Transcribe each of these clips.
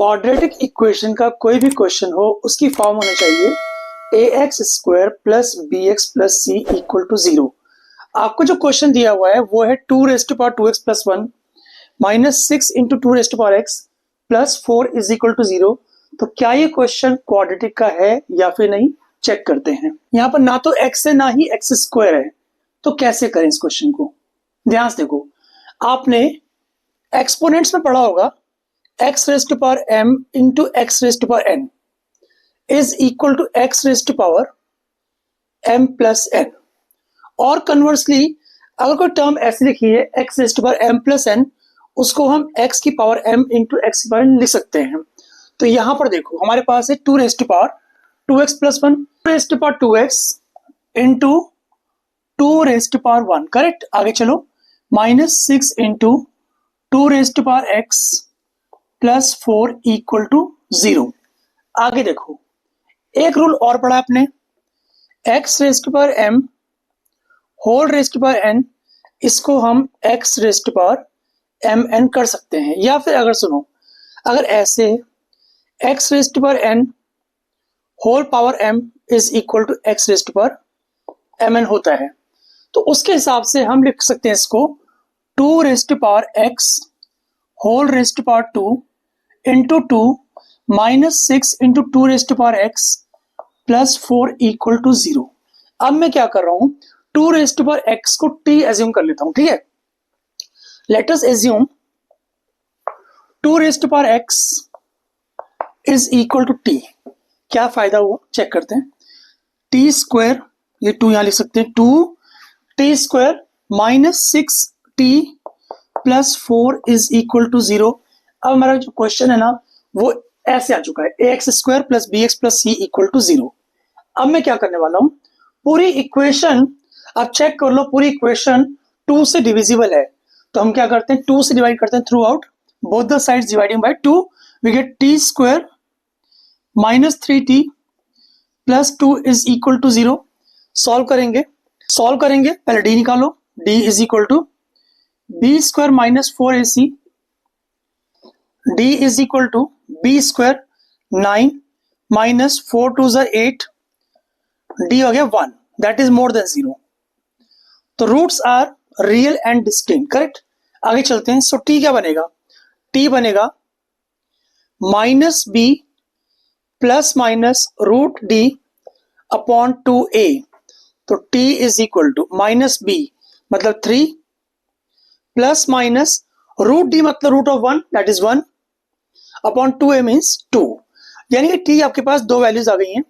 Quadratic equation का कोई भी क्वेश्चन हो उसकी फॉर्म होनी चाहिए ax square plus B X plus C equal to 0। आपको जो क्वेश्चन दिया हुआ है वो है 2 raise to power 2x plus 1 minus 6 into 2 raise to power x plus 4 is equal to 0। तो क्या ये क्वेश्चन क्वाड्रेटिक का है या फिर नहीं, चेक करते हैं। यहाँ पर ना तो x है ना ही x स्क्वायर है, तो कैसे करें इस क्वेश्चन को। ध्यान से देखो, आपने एक्सपोनेंट्स में पढ़ा होगा x raise to power m into x raise to power n is equal to x raise to power m plus n। और कन्वर्सली अगर कोई टर्म ऐसी लिखी है x raise to power m plus n, उसको हम x की power m into x की पावर n लिख सकते हैं। तो यहां पर देखो हमारे पास है 2 raise to power 2x plus 1, 2 raise to power 2x into 2 raise to power 1। Correct, आगे चलो, minus 6 into 2 raise to power x plus 4 equal to 0। आगे देखो, एक रूल और पढ़ा आपने, x raise to power m whole raise to power n, इसको हम x raise to power mn कर सकते हैं। या फिर अगर सुनो, अगर ऐसे x raise to power n whole power m is equal to x raise to power mn होता है, तो उसके हिसाब से हम लिख सकते हैं इसको 2 raise to power x whole raise to power 2 into 2 minus 6 into 2 raise to power x plus 4 equal to 0। अब मैं क्या कर रहा हूं, 2 रेज़ टू पावर x को t एज्यूम कर लेता हूं। ठीक है, let us assume 2 raise to power x is equal to t। क्या फायदा हुआ चेक करते हैं। t स्क्वायर, ये 2 यहां लिख सकते हैं, 2t square minus 6t plus 4 is equal to 0। अब हमारा जो क्वेश्चन है ना वो ऐसे आ चुका है, ax square plus B X plus C equal to 0। अब मैं क्या करने वाला हूं, पूरी इक्वेशन आप चेक कर लो, पूरी इक्वेशन 2 से डिविजिबल है, तो हम क्या करते हैं 2 से डिवाइड करते हैं throughout, both the sides dividing by 2, we get t square minus 3t plus 2 is equal to 0। Solve करेंगे, पहले d निकालो, d is equal to B square minus 4ac, d is equal to B square 9 minus 4 two 8, d हो गया 1, that is more than 0। तो roots are real and distinct. Correct, आगे चलते हैं। So t क्या बनेगा, t बनेगा minus b plus minus root d upon 2a। तो t is equal to minus b मतलब 3 प्लस माइनस रूट d मतलब root of 1 that is 1 upon 2a means 2। यानी कि t आपके पास दो वैल्यूज आ गई हैं,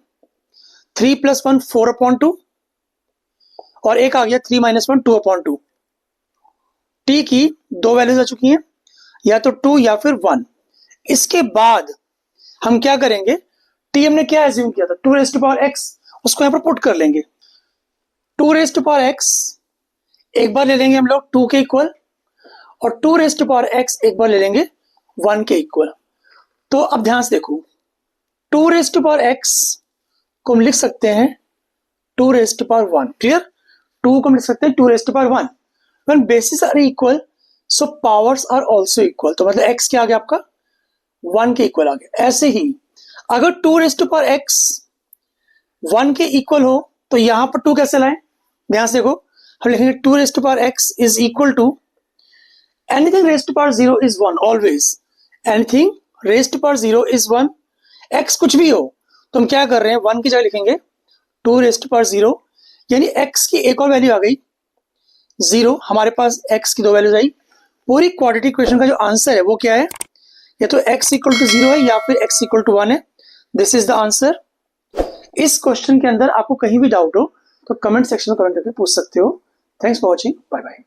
3 प्लस 1 4 अपॉन 2 और एक आ गया 3 माइनस 1 2 अपॉन 2। t की दो वैल्यूज आ चुकी हैं, या तो 2 या फिर 1। इसके बाद हम क्या करेंगे, t हमने क्या एज्यूम किया था 2 रेज़ टू पावर x, उसको यहां पर पुट कर लेंगे। 2 रेज़ टू पावर x एक बार ले लेंगे हम लोग 2 के इक्वल, और 2 रेज़ टू पावर x एक बार ले लेंगे 1 के इक्वल। तो अब ध्यान से देखो, 2 रेज़ टू पावर x को हम लिख सकते हैं 2 रेज़ टू पावर 1। क्लियर, 2 को हम लिख सकते हैं 2 raise to power 1। When bases are equal so powers are also equal, तो मतलब x क्या आ गया आपका 1 के इक्वल आ गया। ऐसे ही अगर 2 रेज़ टू पावर x 1 के इक्वल हो तो यहां पर 2 कैसे लाएं, ध्यान से देखो, हम लिखेंगे 2 raise to power x is equal to anything raise to power 0 is 1, always anything raise to power 0 is 1। x कुछ भी हो तो हम क्या कर रहे हैं 1 की जगह लिखेंगे 2 रेज़ टू पावर 0, यानी x की एक और वैल्यू आ गई 0, हमारे पास x की दो वैल्यूज आई। पूरी क्वाड्रेटिक इक्वेशन का जो आंसर है वो क्या है, या तो x इक्वल टू 0 है या फिर x इक्वल टू 1 है। This is the answer. इस क्वेश्चन के अंदर आपको कहीं भी डाउट हो तो कमेंट सेक्शन में कमेंट करके पूछ सकते हो। Thanks for watching, bye bye.